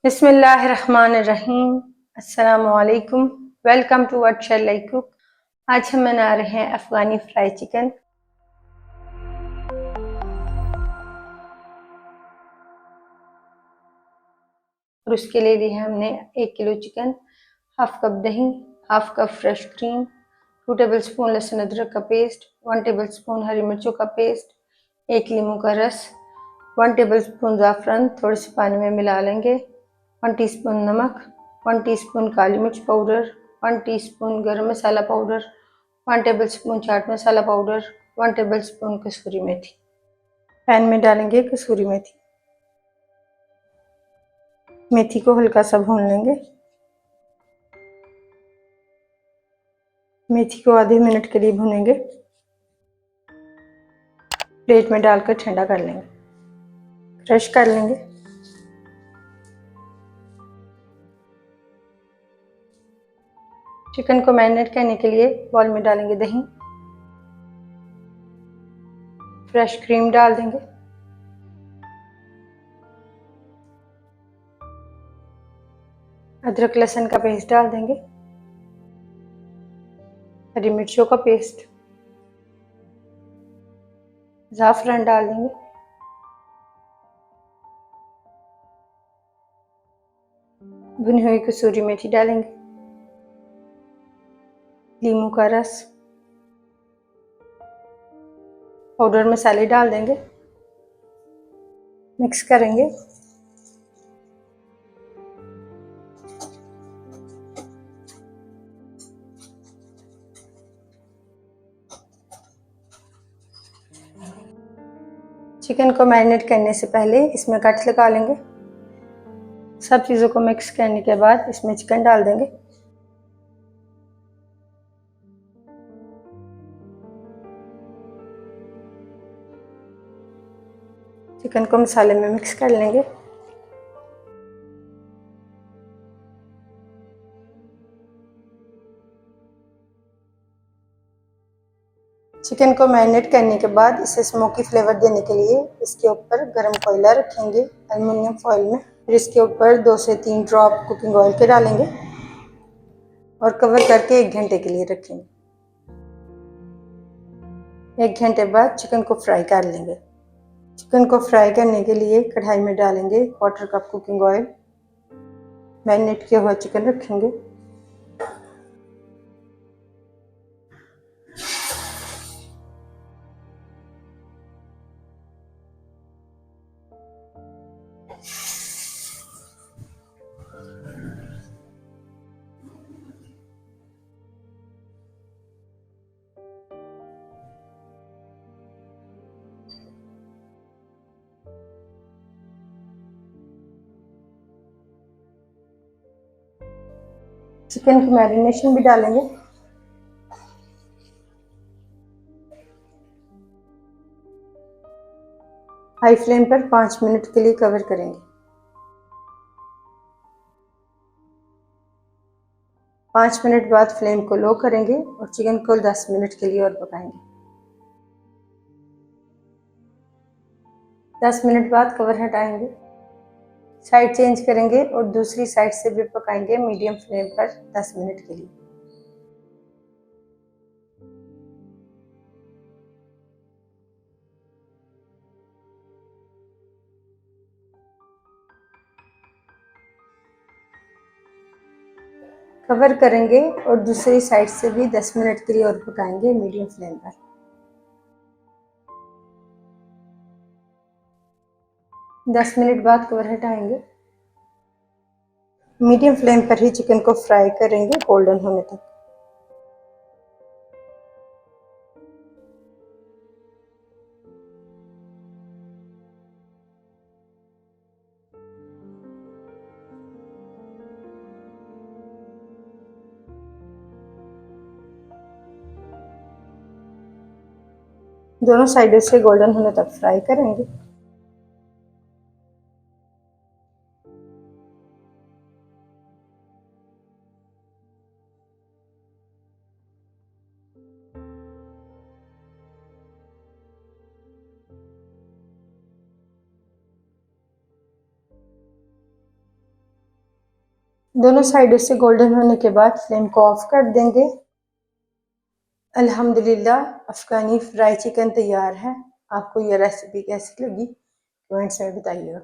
बिस्मिल्लाहिर्रहमानिर्रहीम। अस्सलामुअलैकुम। Welcome to what shall I cook. आज हम बना रहे हैं अफ़गानी फ्राई चिकन। और उसके लिए लिया हमने 1 किलो चिकन, हाफ कप दही, half cup fresh cream, 2 tablespoon लहसुन अदरक का पेस्ट, 1 टेबलस्पून हरी मिर्चों का पेस्ट, 1 लीमू का रस, 1 टेबलस्पून ज़ाफ़रान थोड़े से पानी में मिला लेंगे, 1 टीस्पून नमक, 1 टीस्पून काली मिर्च पाउडर, 1 टीस्पून गरम मसाला powder, 1 tablespoon chaat masala powder, 1 tablespoon कसूरी मेथी। पैन में डालेंगे कसूरी मेथी। मेथी को हल्का सा भून लेंगे। मेथी को आधे मिनट के लिए भूनेंगे। प्लेट में डालकर ठंडा कर लेंगे। क्रश कर लेंगे। चिकन को मैरिनेट करने के लिए बॉल में डालेंगे दही, फ्रेश क्रीम डाल देंगे, अदरक लहसुन का पेस्ट डाल देंगे, हरी मिर्चों का पेस्ट, ज़ाफ़रान डाल देंगे, भुनी हुई कसूरी मेथी डालेंगे, लीमू का रस, पाउडर मसाले डाल देंगे, मिक्स करेंगे। चिकन को मैरिनेट करने से पहले इसमें कट्स लगा लेंगे। सब चीज़ों को मिक्स करने के बाद इसमें चिकन डाल देंगे। चिकन को मसाले में मिक्स कर लेंगे। चिकन को मैरिनेट करने के बाद इसे स्मोकी फ्लेवर देने के लिए इसके ऊपर गरम कोयला रखेंगे एल्युमिनियम फॉइल में। फिर इसके ऊपर 2 से 3 ड्रॉप कुकिंग ऑयल के डालेंगे और कवर करके 1 घंटे के लिए रखेंगे। 1 घंटे बाद चिकन को फ्राई कर लेंगे। चिकन को फ्राई करने के लिए कढ़ाई में डालेंगे 1/4 कप कुकिंग ऑयल। मैरिनेट किया हुआ चिकन रखेंगे। चिकन की मैरिनेशन भी डालेंगे। हाई फ्लेम पर 5 मिनट के लिए कवर करेंगे। 5 मिनट बाद फ्लेम को लो करेंगे और चिकन को 10 मिनट के लिए और पकाएंगे। 10 मिनट बाद कवर हटाएंगे। साइड चेंज करेंगे और दूसरी साइड से भी पकाएंगे मीडियम फ्लेम पर 10 मिनट के लिए। कवर करेंगे और दूसरी साइड से भी 10 मिनट के लिए और पकाएंगे मीडियम फ्लेम पर। 10 मिनट बाद कवर हटाएंगे। मीडियम फ्लेम पर ही चिकन को फ्राई करेंगे गोल्डन होने तक। दोनों साइडों से गोल्डन होने तक फ्राई करेंगे। दोनों साइडों से गोल्डन होने के बाद फ्लेम को ऑफ कर देंगे। अल्हम्दुलिल्लाह अफ़गानी फ्राई चिकन तैयार है। आपको यह रेसिपी कैसी लगी कमेंट्स में बताइएगा।